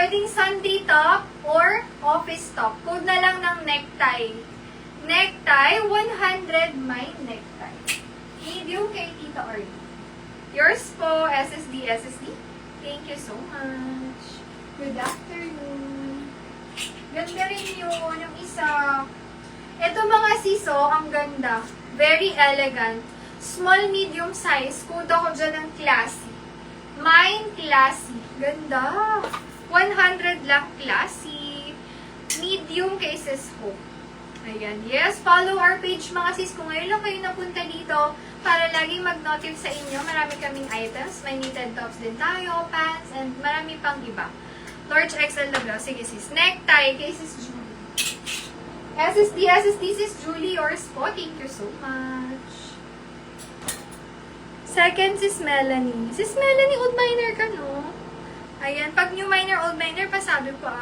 Pwedeng Sunday top or office top. Code na lang ng necktie. Necktie, 100 my necktie. Medium kay Tita Arlie. Yours po, SSD. Thank you so much. Good afternoon. Ganda rin yun, yung isa. Ito mga siso, ang ganda. Very elegant. Small, medium size. Code ako dyan ng classy. Mine, classy. Ganda. 100 lang, classy. Medium kay Sis Hope. Ayan. Yes, follow our page mga sis. Kung ngayon lang kayo napunta dito, para laging mag-notif sa inyo, marami kaming items. May knitted tops din tayo, pants, and marami pang iba. Large XL na blouse. Sige sis. Necktie kay Sis Julie. SSD, Sis Julie, yours po. Thank you so much. Second, Sis Melanie. Sis Melanie, old miner ka, no? Ayan. Pag new miner, old miner, pasabi po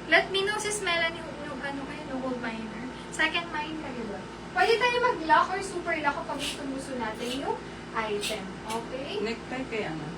Let me know, Sis Melanie, yung ano kayo, no, old miner. Second mine kayo ba? Pwede tayo mag-lock or super lock kapag gusto natin yung item. Okay? Necktie kaya nga.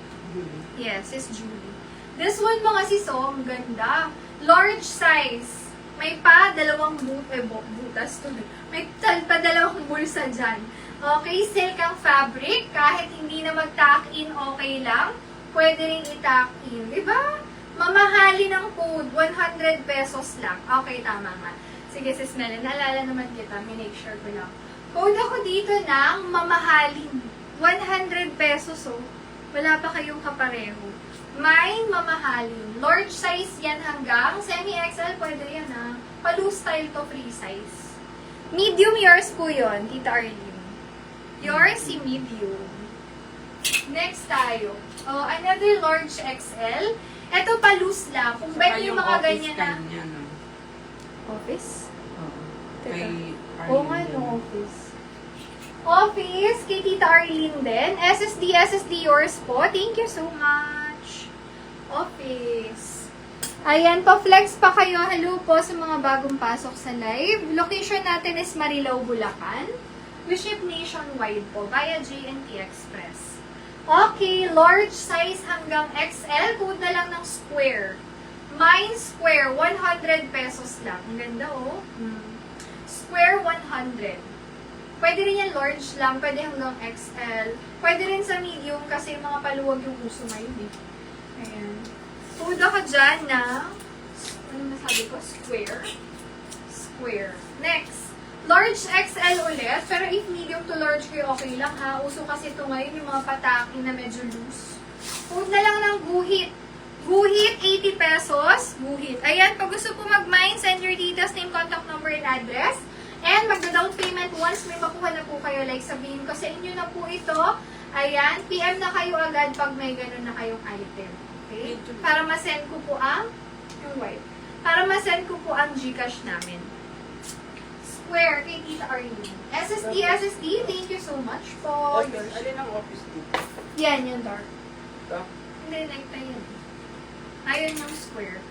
Yes, Sis Julie. This one mga sis, ang ganda. Large size. May pa dalawang butas to. May pa dalawang bulsa dyan. Okay, silk ang fabric. Kahit hindi na mag-tuck-in, okay lang. Pwede rin i-tuck-in. Diba? Mamahali ng code. 100 pesos lang. Okay, tama nga. Sige, Sis Melanie, naalala naman kita. Make sure ko lang. Code ako dito ng mamahalin. 100 pesos, oh. Wala pa kayong kapareho. Mine, mamahalin. Large size yan hanggang semi-XL, pwede yan Pa-loose style to free size. Medium, yours po yun, Tita Arlene. Yours, si medium. Next tayo. Oh, another large XL. Ito pa-loose lang. Kung ba yung mga ganyan na... Office? Oo. Teka. Kay Oo nga, no, office. Office, kay Tita Arlene din. SSD, yours po. Thank you so much. Office. Ayan, pa-flex pa kayo. Hello po sa mga bagong pasok sa live. Location natin is Marilao, Bulacan. We ship nationwide po via JNT Express. Okay, large size hanggang XL. Code na lang ng square. Mine square, 100 pesos lang. Ang ganda, oh. Square, 100. Pwede rin yan large lang, pwede hanggang XL. Pwede rin sa medium kasi mga paluwag yung uso ngayon, eh. Ayan. Code ako dyan na, ano masabi ko? Square. Square. Next. Large XL ulit, pero if medium to large kayo, okay lang ha. Uso kasi ito ngayon yung mga pataki na medyo loose. Code na lang ng guhit. Guhit, 80 pesos. Guhit. Ayan, pag gusto po mag-mine, send your details, name, contact number, and address. And magda-down payment once may makuha na po kayo. Like sabihin ko sa inyo na po ito. Ayan, PM na kayo agad pag may ganun na kayong item. Okay? Para ma-send ko po ang yung white. Para ma-send ko po ang GCash namin. Square kay Tita Arlene. SSD, thank you so much po. Alin ang office dito? Yan, yung dark. Ito? Hindi, necktie yan. Ayun yung square.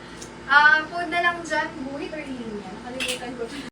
Food na lang dyan, buhit or linya. Nakalimutan ko.